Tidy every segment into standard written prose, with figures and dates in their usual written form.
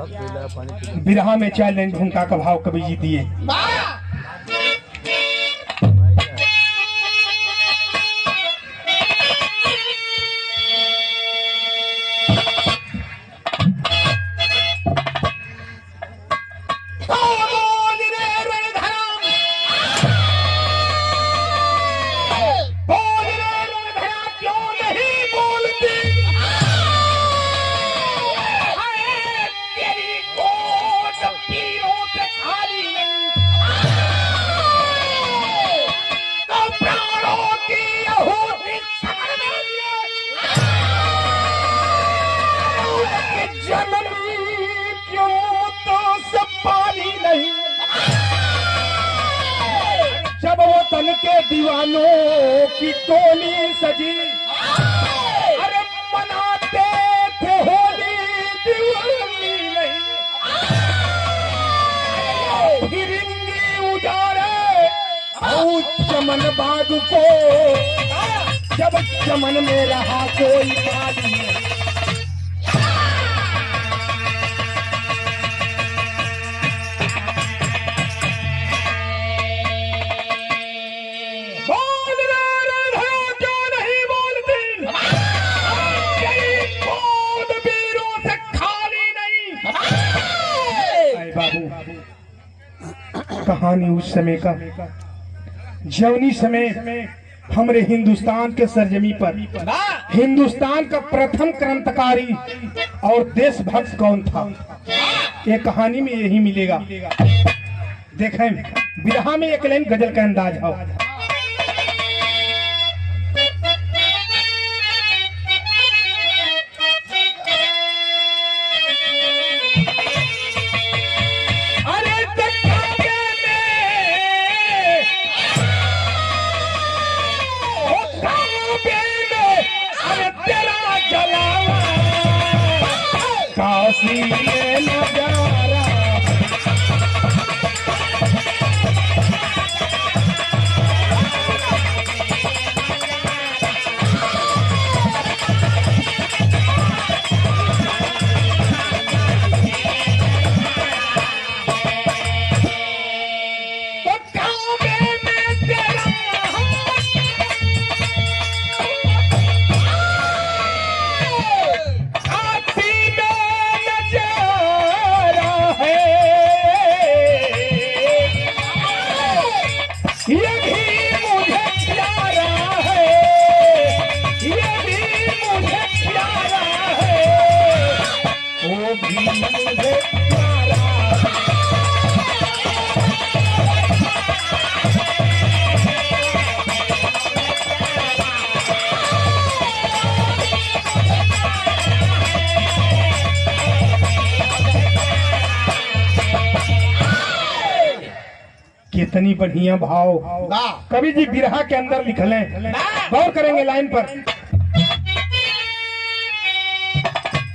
बिरहा में चार लाइन भूमिका का भाव कवि जी दिए। जब वो तन के दीवानों की टोली सजी, अरे मनाते थे होली दिवाली नहीं, फिरिंगी उजाड़े और चमन बाग को, जब चमन में रहा कोई बाली नहीं। कहानी उस समय का जवनी समय हमारे हिंदुस्तान के सरजमी पर हिंदुस्तान का प्रथम क्रांतिकारी और देशभक्त कौन था, ये कहानी में यही मिलेगा। देखें बिरहा में एक लाइन गजल का अंदाज हो। काशी में नजारा कितनी बढ़िया भाव कवि जी बिरहा के अंदर लिखल है। गौर करेंगे लाइन पर।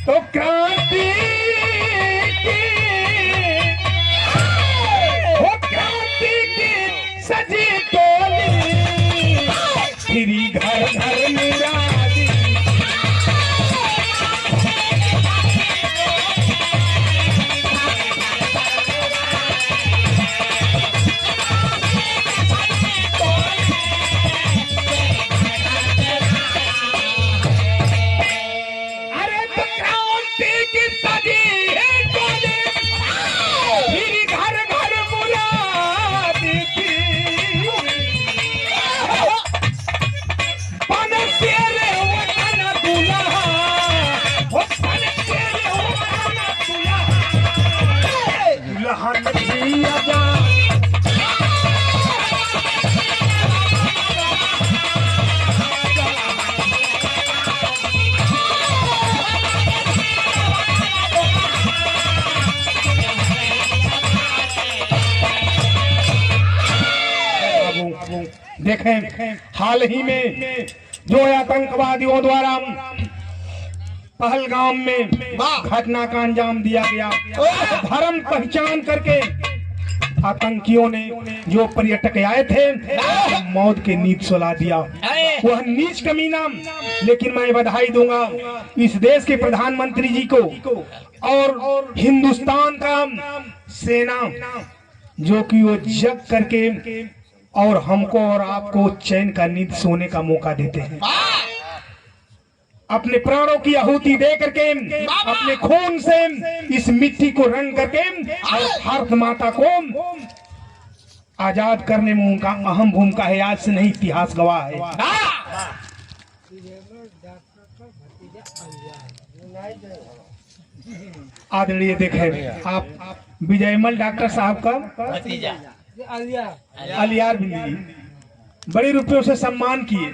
तो क्रांति की सजी टोली फिरी घर घर निराली, देखें हाल ही में जो आतंकवादियों द्वारा पहलगाम में घटना का अंजाम दिया गया, धर्म पहचान करके आतंकियों ने जो पर्यटक आए थे मौत के नींद सुला दिया। वह नीच कमीना, लेकिन मैं बधाई दूंगा इस देश के प्रधानमंत्री जी को और हिंदुस्तान का सेना जो कि वो जग करके और हमको और आपको चैन का नींद सोने का मौका देते हैं। अपने प्राणों की आहुति दे करके, अपने खून से इस मिट्टी को रंग करके और भारत माता को आजाद करने में उनका अहम भूमिका है। आज से नहीं, इतिहास गवाह है। आदरणीय देखें आप विजयमल डॉक्टर साहब का भतीजा अलियार भी बड़े रुपयों से सम्मान किए।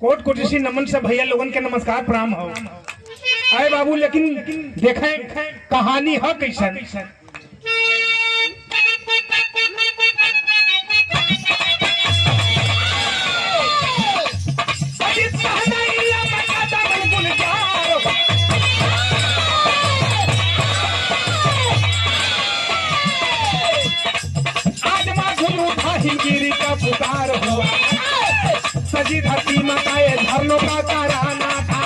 कोट कोटिशी नमन से भैया लोगन के नमस्कार प्रणाम हो। आए बाबू, लेकिन देखें कहानी है कैसन। हिंदगिरी का पुकार हुआ, सजी धरती माताए धरनों का ताराना था,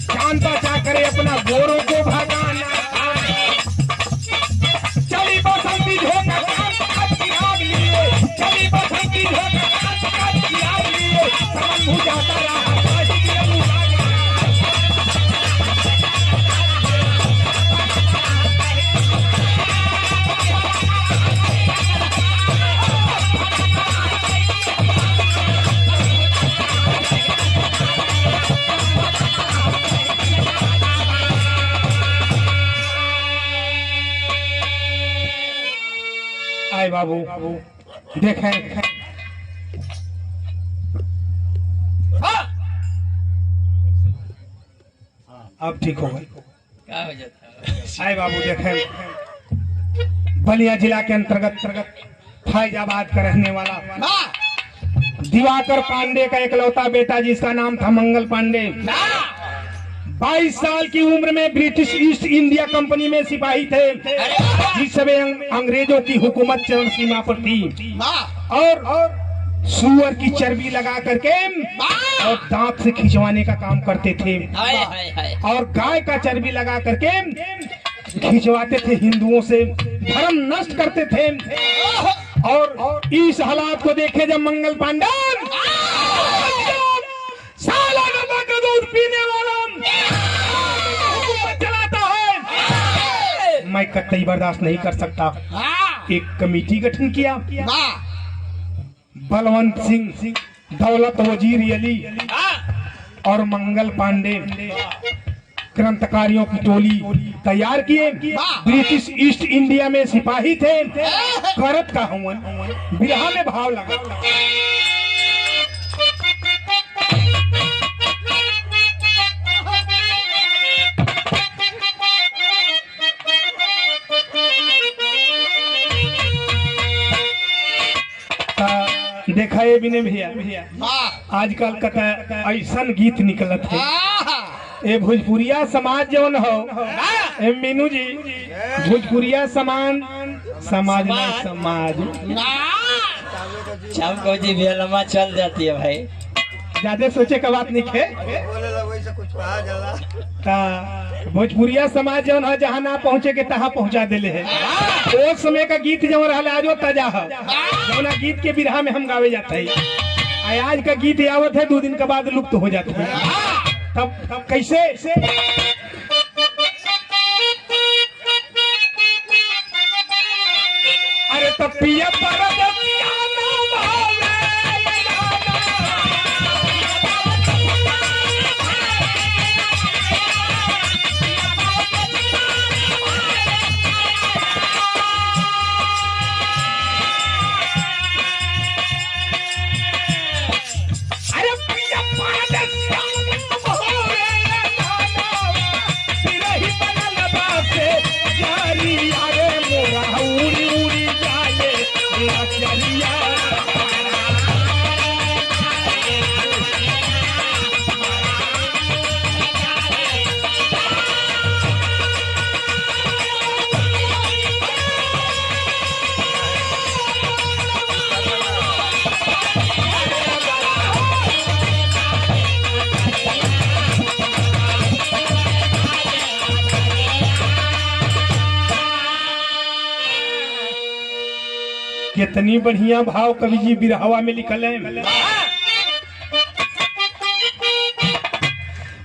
जान बचा करे अपना गोरों को भगाना था। चली बसंती झोंका चिराग लिए, चली बसंती झोंका चिराग लिए, समन बुझाता रहा बाबू। देखें अब ठीक हो गई। आए बाबू, देखें बलिया जिला के अंतर्गत फैजाबाद का रहने वाला दिवाकर पांडे का इकलौता बेटा जिसका नाम था मंगल पांडे, 22 साल की उम्र में ब्रिटिश ईस्ट इंडिया कंपनी में सिपाही थे। जिस समय अंग्रेजों की हुकूमत चरम सीमा पर थी और सुअर की चर्बी लगा करके और दांत से खिंचवाने का काम करते थे और गाय का चर्बी लगा करके खिंचवाते थे, हिंदुओं से धर्म नष्ट करते थे। और इस हालात को देखे जब मंगल पांडे साला गधा का दूध पीने वाला चलाता है, मैं कतई बर्दाश्त नहीं कर सकता। एक कमेटी गठन किया, बलवंत सिंह, दौलत वजीर अली और मंगल पांडे क्रांतिकारियों की टोली तैयार किए। ब्रिटिश ईस्ट इंडिया में सिपाही थे, करत का हवन बिरहा में भाव लगा। देखा ये भी नहीं भैया, आजकल कथा ऐसा गीत निकलत है। ए भोजपुरिया समाज जौन हो ए मीनू जी, भोजपुरिया समाज ना समाज शाम जी भी लम्बा चल जाती है भाई, ज्यादा सोचे का बात नहीं है। भोजपुरिया समाज जौन है जहाँ ना पहुँचे के तहाँ पहुँचा दिले है। उस समय का गीत जो रहा आजो ताजा है, जौना गीत के बिरहा में हम गावे जाते हैं। आज का गीत आवत है 2 दिन के बाद लुप्त हो जाता है। तब कैसे अरे तब पिया कितनी बढ़िया भाव कवि जी बिरहवा में लिखल है।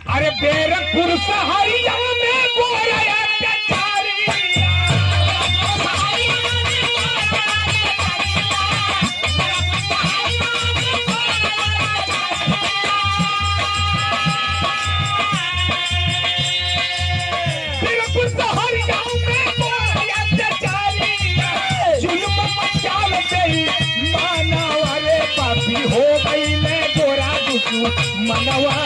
अरे बैरकपुर सहारिया में गोरा अत्याचारी, बैरकपुर सहारिया में गोरा अत्याचारी, जुल्म मचाल गई मानवा रे पापी हो गई ले गोरा दुश्मनवा।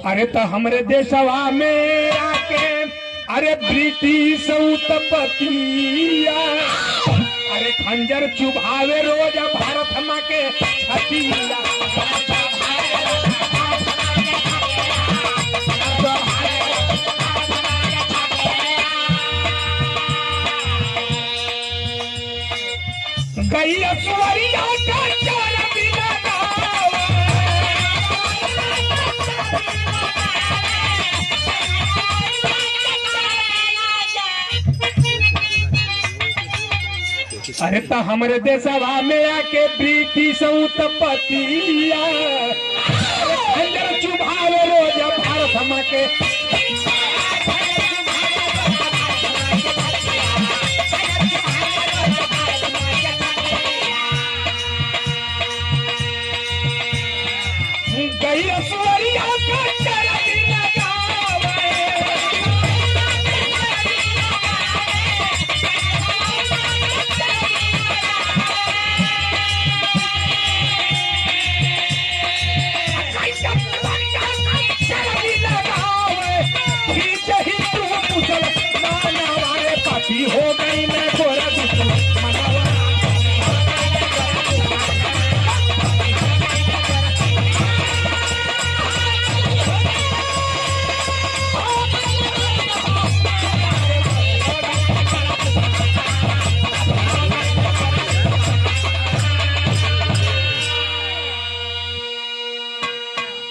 अरे तो हमरे देशवा में आके अरे ब्रिटिश उत्पत्तिया, अरे खंजर चुभावे रोज भारत माँ के छतिया। गई सुवरिया का चार बिना अरे तो हमारे देशवा में आके ब्रिटिश उत्पत्तिया, खंजर चुभावे रोज भारत माँ के। गई सुवरिया का चरनी लगावे, हो गई मैं गोरा दुश्मनवा।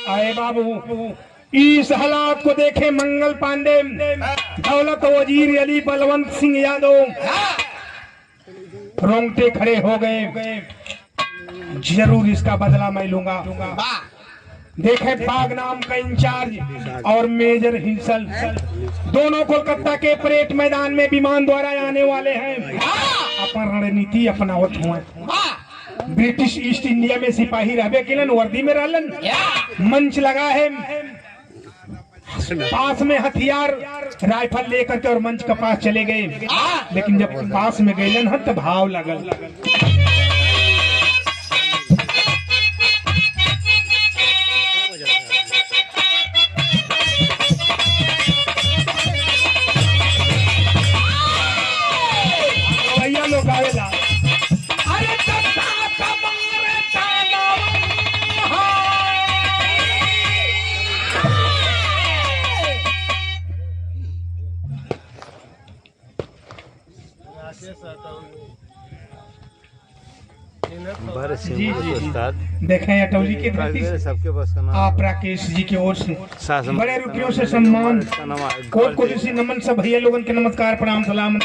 आए बाबू, इस हालात को देखे मंगल पांडे, दौलत वजीर अली, बलवंत सिंह यादव रोंगटे खड़े हो गए। जरूर इसका बदला मैं लूंगा। देखे बाग नाम का इंचार्ज और मेजर हिंसल दोनों कोलकाता के परेड मैदान में विमान द्वारा आने वाले हैं। अपन रणनीति अपनावत हुए। ब्रिटिश ईस्ट इंडिया में सिपाही रहबे केलन, वर्दी में रहलन। मंच लगा है, पास में हथियार राइफल लेकर के और मंच के पास चले गए। लेकिन जब पास में गए न तो भाव लगल। भैया लोग आवेला, अरे जी देखें अटौली की धरती सबके बस का नाम आप राकेश जी की ओर से बड़े रुपयों से सम्मान, कोट कोटि नमन। सब भैया लोगन के नमस्कार, प्रणाम, सलाम।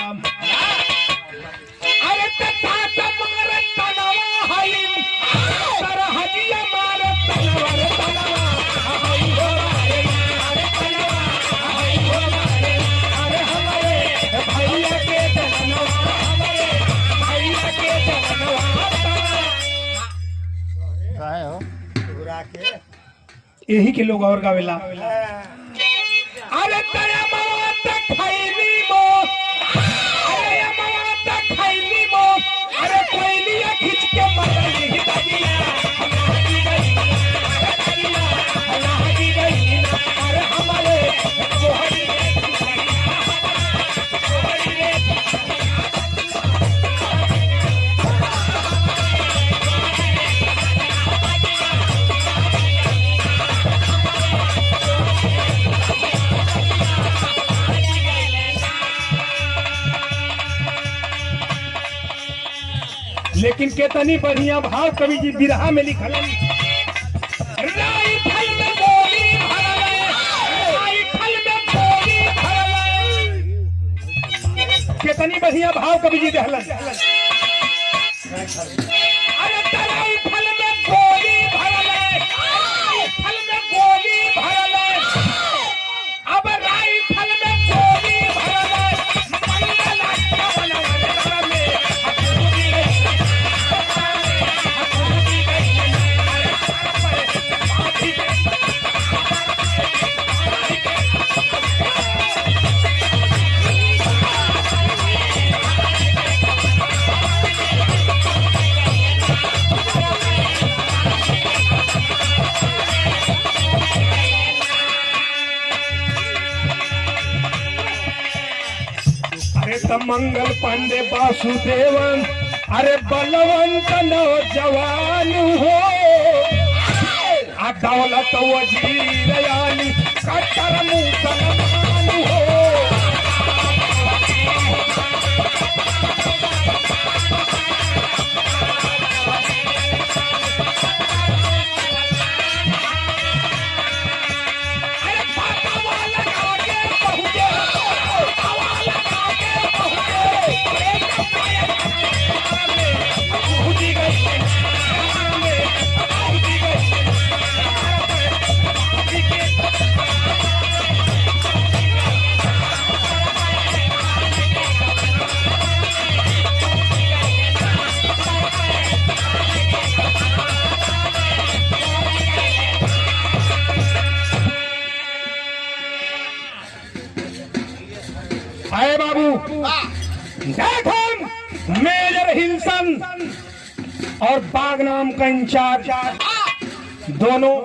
यही के लोग और गावेला। अरे तया मवाता खैली मो, अरे मवाता खैली मो, अरे कोयलिया खींच के मरली दगिया, अरे हमारे लेकिन कितनी बढ़िया भाव कवि जी बिरहा में लिखलन। राइफल में गोली भरले, राइफल में गोली भरले। कितनी बढ़िया भाव कवि जी दहलन। अरे राइफल में गोली भरले, राइफल में गोली भरले। अब राइफल में गोली भरले, मंगल कमल में हथुड़ी गई, हथुड़ी गई। अरे त मंगल पांडे वासुदेवन, अरे बलवंत नौजवान हो, आ दौलत वजीर यानी कट्टर मुसलमान हो। अरे पापा वाला आगे पहुंचे, पापा वाला आगे पहुंचे। हथुड़ी गई, हथुड़ी गई। आए बाबू, देखो मेजर हिल्सन और बाग नाम का इंचार्ज दोनों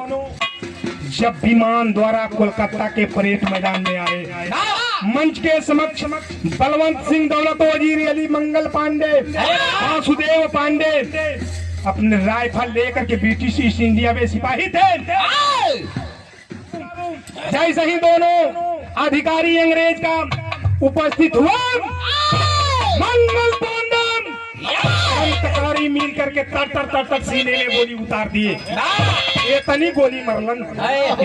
जब विमान द्वारा कोलकाता के परेड मैदान में आए, मंच के समक्ष बलवंत सिंह, दौलत वजीर अली, मंगल पांडे, वासुदेव पांडे अपने राइफल लेकर के ब्रिटिश ईस्ट इंडिया में सिपाही थे। जैसे ही दोनों अधिकारी अंग्रेज का उपस्थित हुआ, मंगल पांडे क्रांतिकारी मिल करके तर सीने में गोली उतार दिए। इतनी गोली मरलन,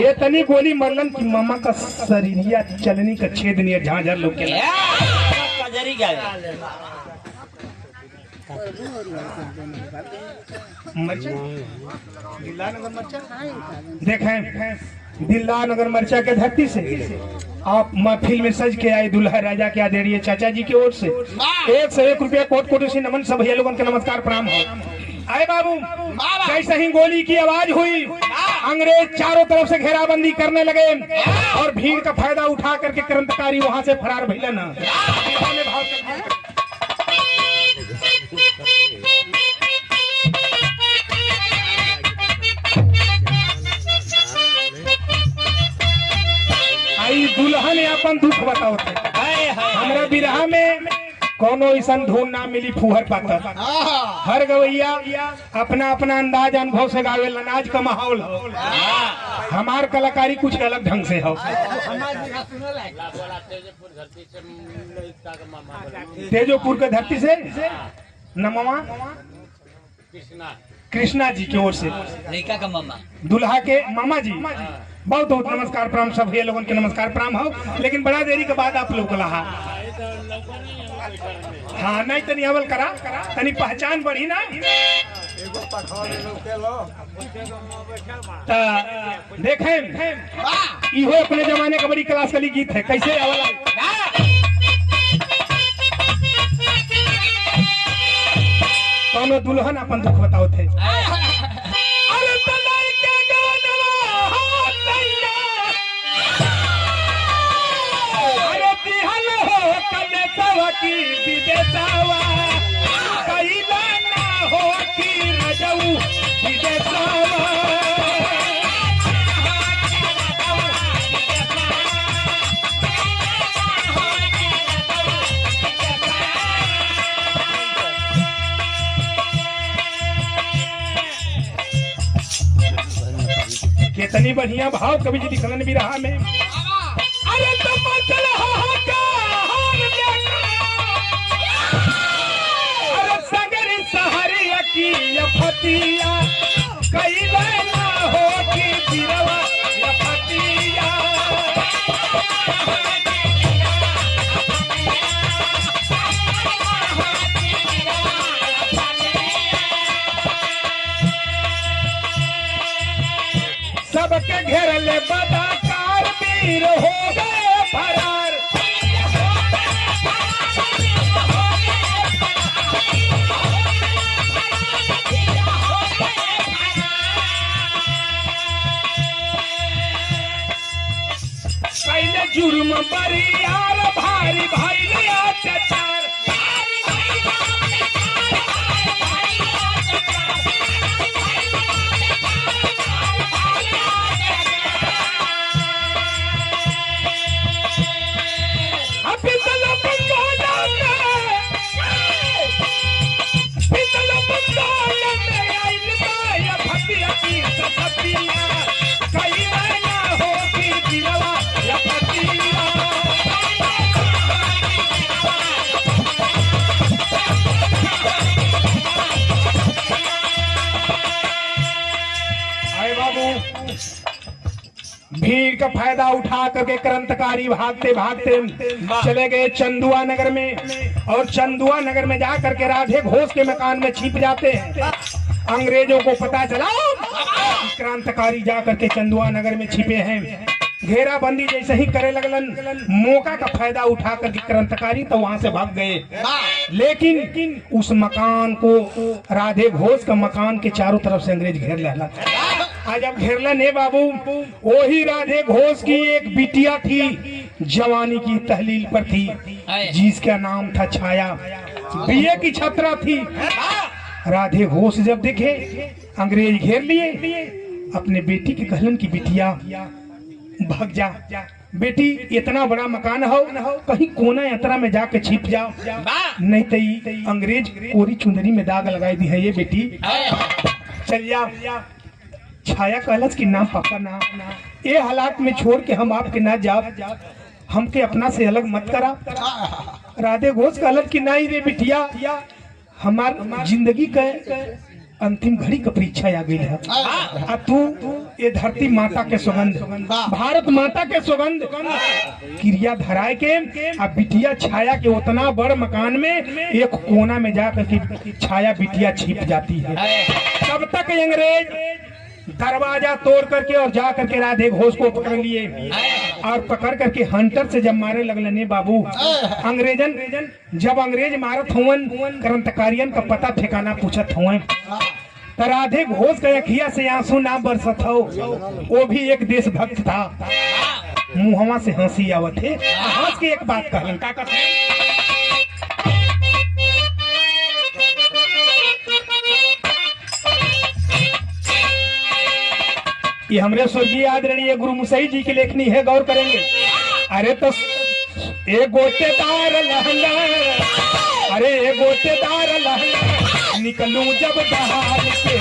इतनी गोली मरलन कि मामा का शरीरिया चलनी का छेद नहीं, झांझर लोग के देखें दिल्ला नगर मरचा के धरती से आप महफिल में सज के आए दुल्हा राजा के आदरणीय चाचा जी की ओर से 101 रुपया कोट कोट से नमन। सब भैया लोगों के नमस्कार प्रणाम हो। आए बाबू, जैसे ही गोली की आवाज हुई, अंग्रेज चारों तरफ से घेराबंदी करने लगे और भीड़ का फायदा उठा करके क्रांतिकारी वहां से फरार भइलन। आई दुल्हा ने अपन दुख बताओ थे, हमरा बिरहा में कोनो ऐसा धुन ना मिली फुहर पाकर। हर गवैया अपना अपना अंदाज अनुभव से गावे, अनाज का माहौल हो। हमार कलाकारी कुछ अलग ढंग से हो। तेजोपुर के धरती से नमवा कृष्णा जी की ओर से, लड़का का मामा, दुल्हा के मामा जी, बहुत बहुत नमस्कार प्रणाम। सब भैया लोगों के नमस्कार प्रणाम हो। लेकिन बड़ा देरी के बाद आप लोग कहा हाँ नहीं तनी अवल करा तनी पहचान बढ़ी ना। देखें इहो अपने जमाने का बड़ी क्लास कली गीत है। कैसे अवल कौनो दुल्हन अपन दुख बताओ थे। की विदेशवा कैला ना हो कि रजऊ विदेशवा। कितनी बढ़िया भाव कवि जी लिखलन बिरहा में। अरे तो मचल हरी की यफतिया कई ना हो की बिरवा यफतिया। सबके घेरले बदाकार वीर हो गए फरार। पहले जुर्म बरियार भारी भाई अत्याचार। भीड़ का फायदा उठा करके क्रांतिकारी भागते भागते चले गए चंदुआ नगर में, और चंदुआ नगर में जा करके राधे घोष के मकान में छिप जाते हैं। अंग्रेजों को पता चला क्रांतिकारी जा करके चंदुआ नगर में छिपे हैं। घेराबंदी जैसे ही करे लगलन, मौका का फायदा उठा करके क्रांतिकारी तो वहां से भाग गए। लेकिन उस मकान को, राधे घोष का मकान के चारों तरफ से अंग्रेज घेर लेला। आज जब घेरलन है बाबू, वही राधे घोष की एक बिटिया थी, जवानी की तहलील पर थी, जिसका नाम था छाया। बीए की छात्रा थी। राधे घोष जब देखे अंग्रेज घेर लिए, अपने बेटी के कहलन की बिटिया भाग जा बेटी, इतना बड़ा मकान हो, कहीं कोना यात्रा में जाके छिप जाओ, नहीं तो अंग्रेज कोरी चुंदरी में दाग लगाई दी है ये बेटी, चल जा। छाया कहलस की नाम पापा ना, ये हालात में छोड़ के हम आपके ना जाओ, हमके अपना से अलग मत करा। राधे घोष कहलत की नहीं रे बिटिया, हमार जिंदगी का अंतिम घड़ी का परीक्षा आ गई है। आ तू ये धरती माता के सुगंध, भारत माता के सुगंध क्रिया धराए के, अब बिटिया छाया के उतना बड़ मकान में एक कोना में जाकर के छाया बिटिया छिप जाती है। तब तक अंग्रेज दरवाजा तोड़ करके और जा करके राधे घोष को पकड़ लिए, और पकड़ करके हंटर से जब मारे लगने बाबू, अंग्रेजन जब अंग्रेज मारत हुवन, क्रांतिकारियन का पता ठिकाना पूछत हुए, तो राधे घोष के अखिया से आंसू ना बरसत हो। वो भी एक देशभक्त था, मुहवा से हंसी आवत है। हंस के एक बात कहलन, का कहलन, ये हमरे स्वर्गीय आदरणीय गुरु मुसई जी की लेखनी है, गौर करेंगे। अरे तो एक गोटेदार लहंगा, अरे एक गोटेदार लहंगा निकलूं जब दहाड़ से,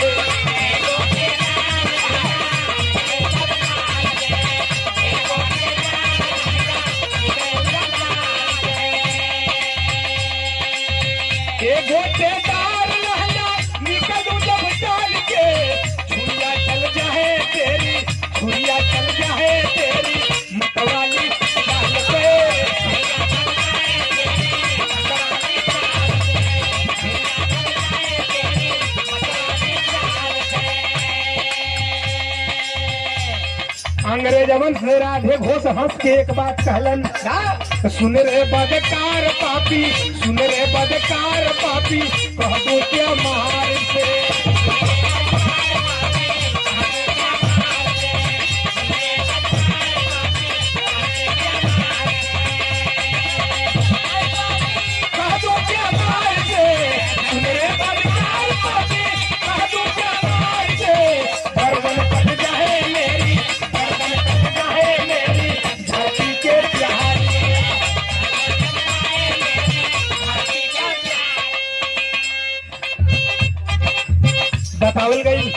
एक गोटेदार लहंगा निकलूं जब डाल के, छुरिया चल जाए तेरी, छुरिया चल जाए तेरी मतवाली डाल पे। अंग्रेजवन से राधे घोष हंस के एक बात कहलन, सुन रे बदकार पापी, सुन रे बदकार पापी, कह दो क्या मार से। कह दो क्या मार से, सुन रे बदकार पापी, कह दो क्या मार से। गर्दन कट जाए मेरी, गर्दन कट जाए मेरी धरती के प्यार से। बतावल गई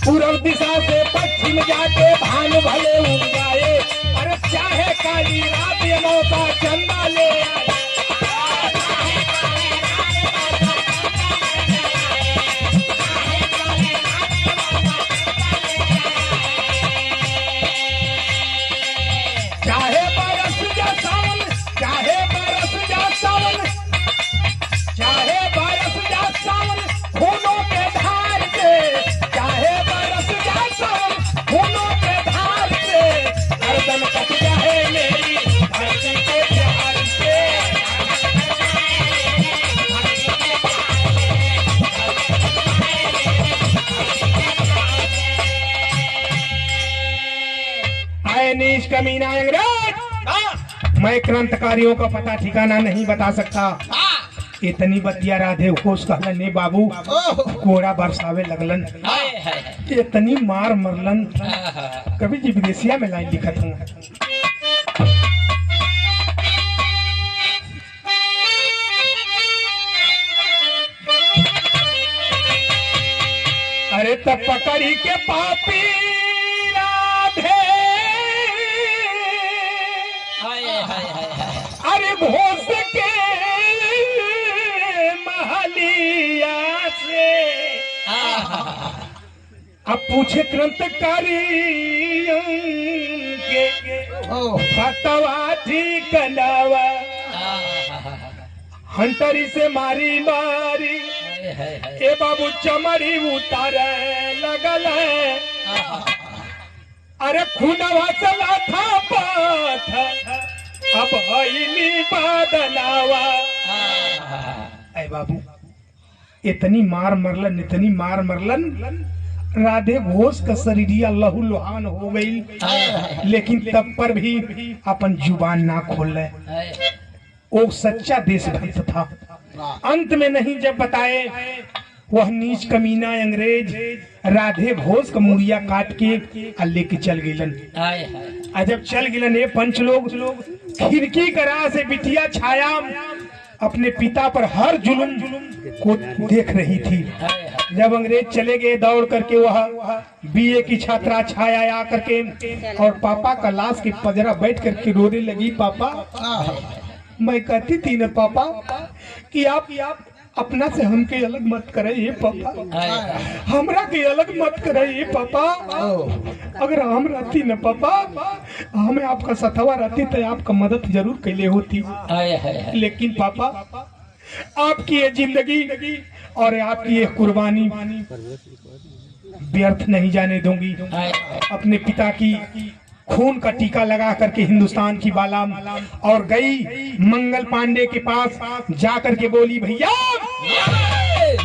पूर्व दिशा से पश्चिम जाके भानु भले उग जाए, अरे चाहे काली रात ये मौका चंदा ले आए। कमीना अंग्रेज, मैं क्रांतिकारियों का पता ठिकाना नहीं बता सकता। इतनी बतिया राधे घोष कहलन ने बाबू कोड़ा बरसावे लगलन, इतनी मार मरलन। कभी जी विदेशिया में लाइन लिखत हूँ, अरे तब पकड़ी के पापी राधे, अरे घोष के महलिया से अब पूछे क्रांतिकारी के खतवा ठीक नवा, हंटरी से मारी मारी ए बाबू चमड़ी उतारे लगल है, अरे खूनवा चला था पाथ अब हईली बदलावा। ए बाबू इतनी मार मरलन, इतनी मार मरलन, राधे घोष का शरीरिया लहू लुहान हो गई, लेकिन तब पर भी अपन जुबान ना खोले। वो सच्चा देशभक्त था। अंत में नहीं जब बताए, वह नीच कमीना अंग्रेज राधे घोष का मुड़िया काट के लेके चल गिलन। जब चल गिलन ये पंच लोग खिड़की करा से बिटिया छाया अपने पिता पर हर जुल्म को देख रही थी। जब अंग्रेज चले गए दौड़ करके, वह बीए की छात्रा छाया आ करके और पापा का लाश के पजरा बैठ करके रोने लगी। पापा, मैं कहती थी न पापा कि आप अपना से हमके अलग मत करे पापा, हमरा के अलग मत करे पापा। अगर हम रहती न पापा, हमें आपका सथवा रहती तो आपका मदद जरूर कैले होती। लेकिन पापा आपकी ये जिंदगी और आपकी ये कुर्बानी व्यर्थ नहीं जाने दूंगी। अपने पिता की खून का टीका लगा करके हिंदुस्तान की बाला और गई मंगल पांडे के पास जाकर के बोली, भैया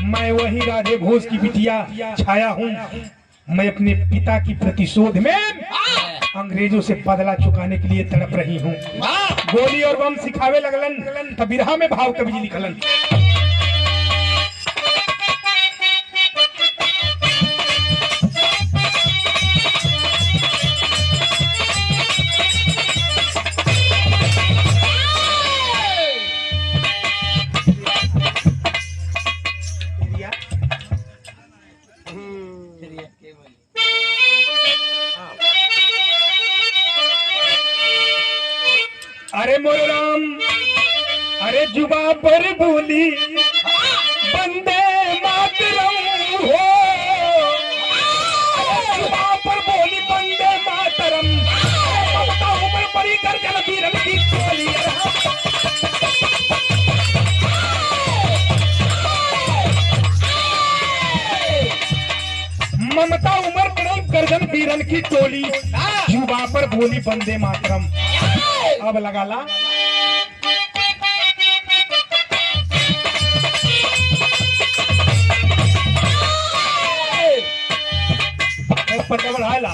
मैं वही राधे घोष की बिटिया छाया हूँ, मैं अपने पिता की प्रतिशोध में अंग्रेजों से बदला चुकाने के लिए तड़प रही हूँ। गोली और बम सिखावे लगलन, तब बिरहा में भाव कवि जी लिखलन, अरे मोरे राम, अरे जुबा पर बोली बंदे मातरम हो, अरे जुबा पर बोली बंदे मातरम, ममता उम्र परी कर जन वीरन की टोली, ममता उम्र परी गर्जन वीरन की टोली, जुबा पर बोली बंदे मातरम। अब लगा ला पता बढ़ाए ला,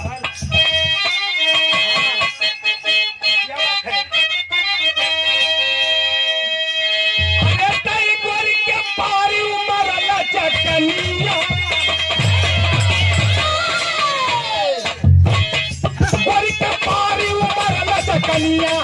अरे तई गोरी के पारी उमर लचकनिया, गोरी के पारी उमर लचकनिया,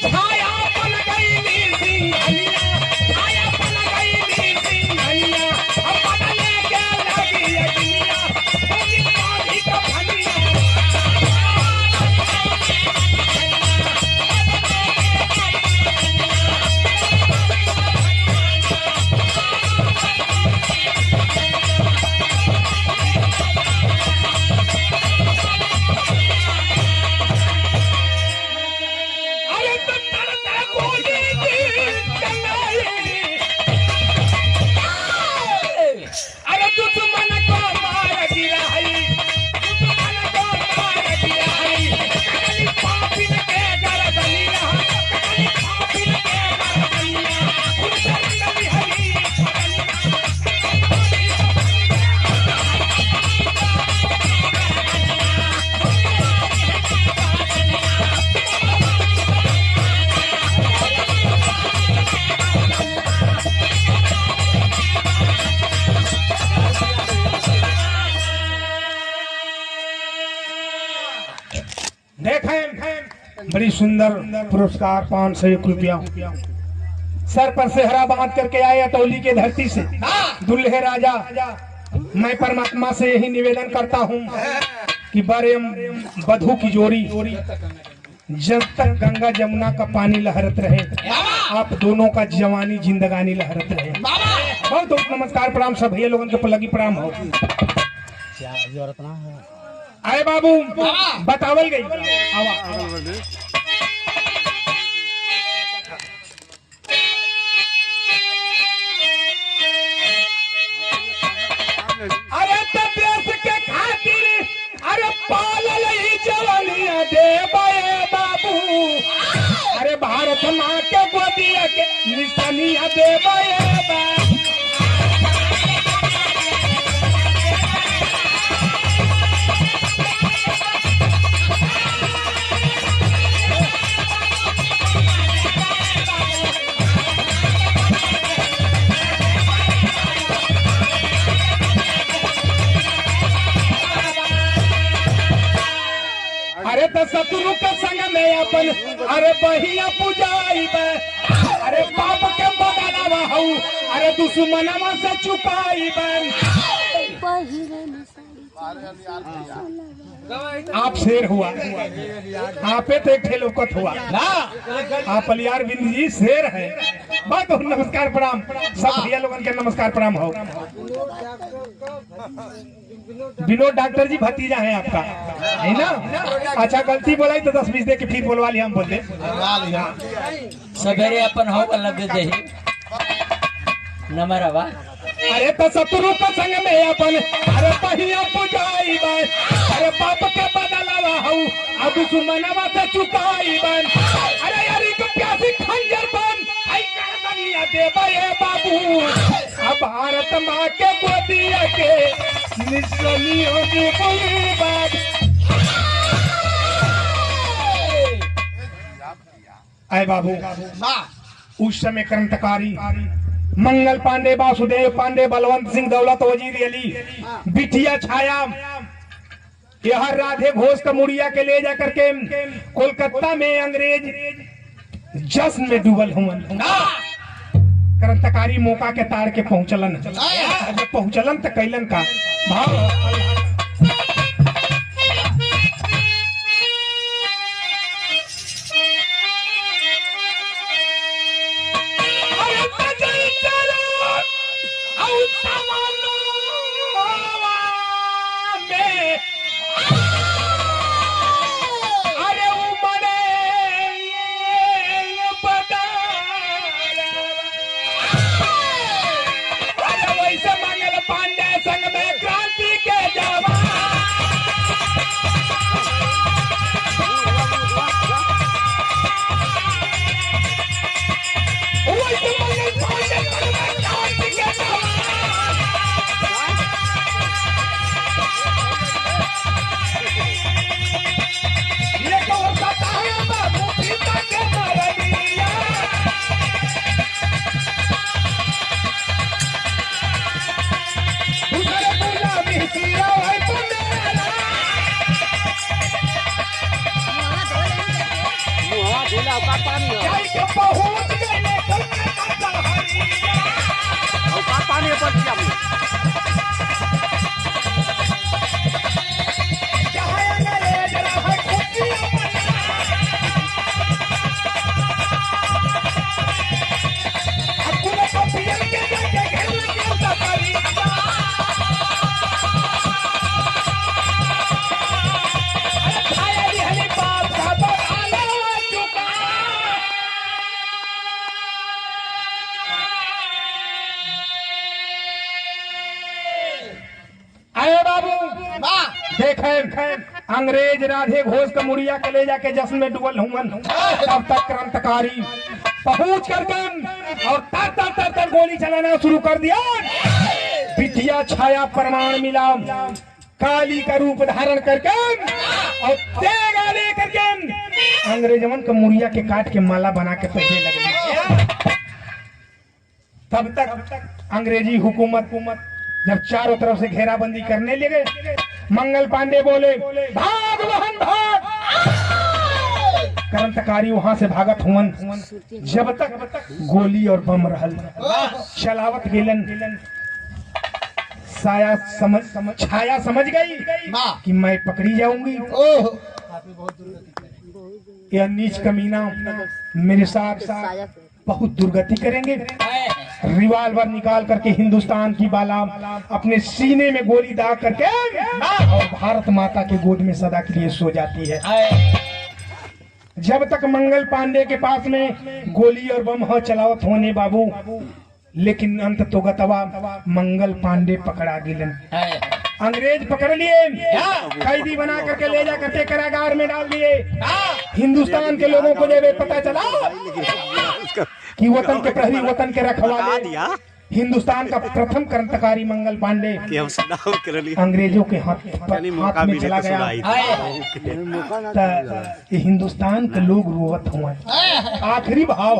छाया बन गई अरे दुश्मन को मार गिराई, दुश्मन को मार गिराई, ककली पापिन के गर्दनिया, ककली पापिन के गर्दनिया, उनसे कभी हरी देखें बड़ी सुंदर पुरस्कार 501 रुपया सर पर सेहरा बांध करके आए अटौली के धरती से दुल्हे राजा। मैं परमात्मा से यही निवेदन करता हूँ कि बड़े वधू की जोड़ी जब तक गंगा जमुना का पानी लहरत रहे, आप दोनों का जवानी जिंदगानी लहरत रहे। बहुत बहुत नमस्कार प्रणाम सब भैया लोगों के पलगी प्रणाम हो। अरे बाबू बतावल गई अरे तो देश के खातिर अरे पालल ही जवानिया दे बाबू, अरे भारत माँ के गोदिया के निशानिया दे बाबू। अरे तो शत्रु के संग में अपन अरे बहिया पुजाई बे, अरे पाप के बदलावा हूँ अरे दुश्मनवा से चुकाई बे। आप शेर हुआ, आपे तो एक ठेलोकत हुआ ना, आप अलियार बिंद जी शेर है। बहुत बहुत नमस्कार प्रणाम सब भैया लोगन के नमस्कार प्रणाम हो। विनोद डॉक्टर जी भतीजा है आपका है ना? अच्छा गलती बोलाई तो 10-20 दे के फिर बोलवा लिया हम बोल दे सवेरे अपन हो लग दे नमरवा। अरे तो शत्रु के संग में अपन अरे पहिया पुजाई बन, अरे पाप के बदलावा हूँ अब दुश्मनवा से चुकाई बन। अरे यारी को प्यासी खंजर बन आई करदनिया दे बे बाबू, अब भारत माँ के गोदिया के निशानियों की कोई बात। आए बाबू उस समय क्रांतिकारी मंगल पांडे, वासुदेव पांडे, बलवंत सिंह, दौलत वजीर अली, बिटिया छाया यह राधे घोष का मुड़िया के ले जाकर के कोलकाता में अंग्रेज जश्न में डूबल हुआ। क्रांतिकारी मौका के तार के पहुंचलन, जब पहुंचलन तो कैलन का भाव। देखे अंग्रेज राधे घोष का मुड़िया के ले जाके जश्न में डुबल हुमन, तब तक क्रांतिकारी पहुंच करके और तर तर तर तर गोली चलाना शुरू कर दिया। बिटिया छाया प्रमाण मिला, काली का रूप धारण करके और तेगा ले करके अंग्रेजवन का मुड़िया के काट के माला बना के पहने लगे। तब तक अंग्रेजी हुकूमत जब चारों तरफ से घेराबंदी करने लगे, मंगल पांडे बोले भाग वहन भाग। क्रांतिकारी वहां से भागत हुवन, जब तक गोली और बम रहल चलावत गेलन। छाया समझ गई कि मैं पकड़ी जाऊंगी। यह नीच कमीना मेरे साथ बहुत दुर्गति करेंगे। रिवाल्वर निकाल करके हिंदुस्तान की बाला अपने सीने में गोली दाग करके और भारत माता के गोद में सदा के लिए सो जाती है। जब तक मंगल पांडे के पास में गोली और बम हो चलावत होने बाबू, लेकिन अंत तो गतवा मंगल पांडे पकड़ा गिलन। अंग्रेज पकड़ लिए, कैदी बना करके ले जा करके कारागार में डाल दिए। हिंदुस्तान के लोगों को जब पता चला कि वतन के प्रहरी वतन के रखवाले, हिंदुस्तान का प्रथम क्रांतिकारी मंगल पांडे अंग्रेजों के हाथ में चला गया, तो ये हिंदुस्तान के लोग रोवत हुए। आखिरी भाव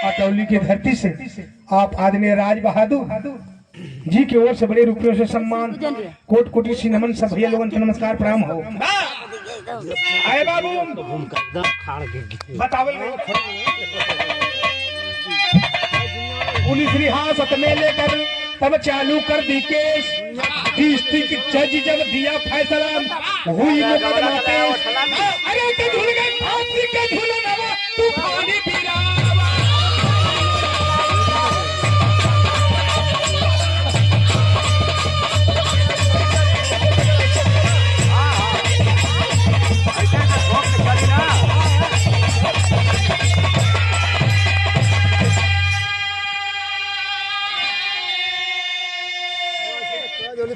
अटौली की धरती से आप आदरणीय राज बहादुर जी की ओर से बड़े रुपयों से सम्मान, कोट कोटि सी नमन, सब भैया लोगों को नमस्कार प्रणाम हो। आए बाबू बतावल पुलिस रिहासत में लेकर तब चालू कर दी केस। डिस्ट्रिक्ट जज जब दिया फैसला हुई मुकदमा पेश। अरे तो झूल गए फांसी के झूलनवा तूफानी पीरा।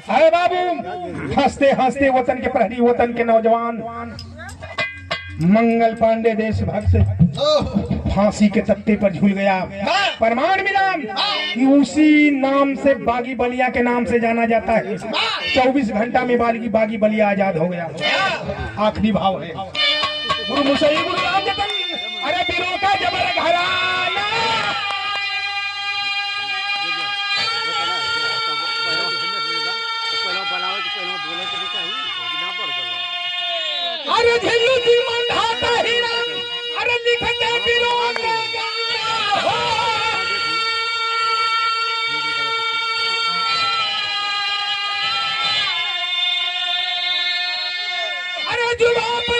अरे बाबू हंसते हंसते वतन के प्रहरी वतन के नौजवान मंगल पांडे देशभक्त फांसी के तख्ते पर झूल गया। प्रमाण मिला कि उसी नाम से बागी बलिया के नाम से जाना जाता है। 24 घंटा में बागी बलिया आजाद हो गया। आखिरी भाव है गुरु मुसई गुरु राम जतन, अरे बीरों का जबर घराना। अरे झिल्लू जी मंधाता हीरा, अरे लिखते बीरों का गाना हो। अरे जुलाब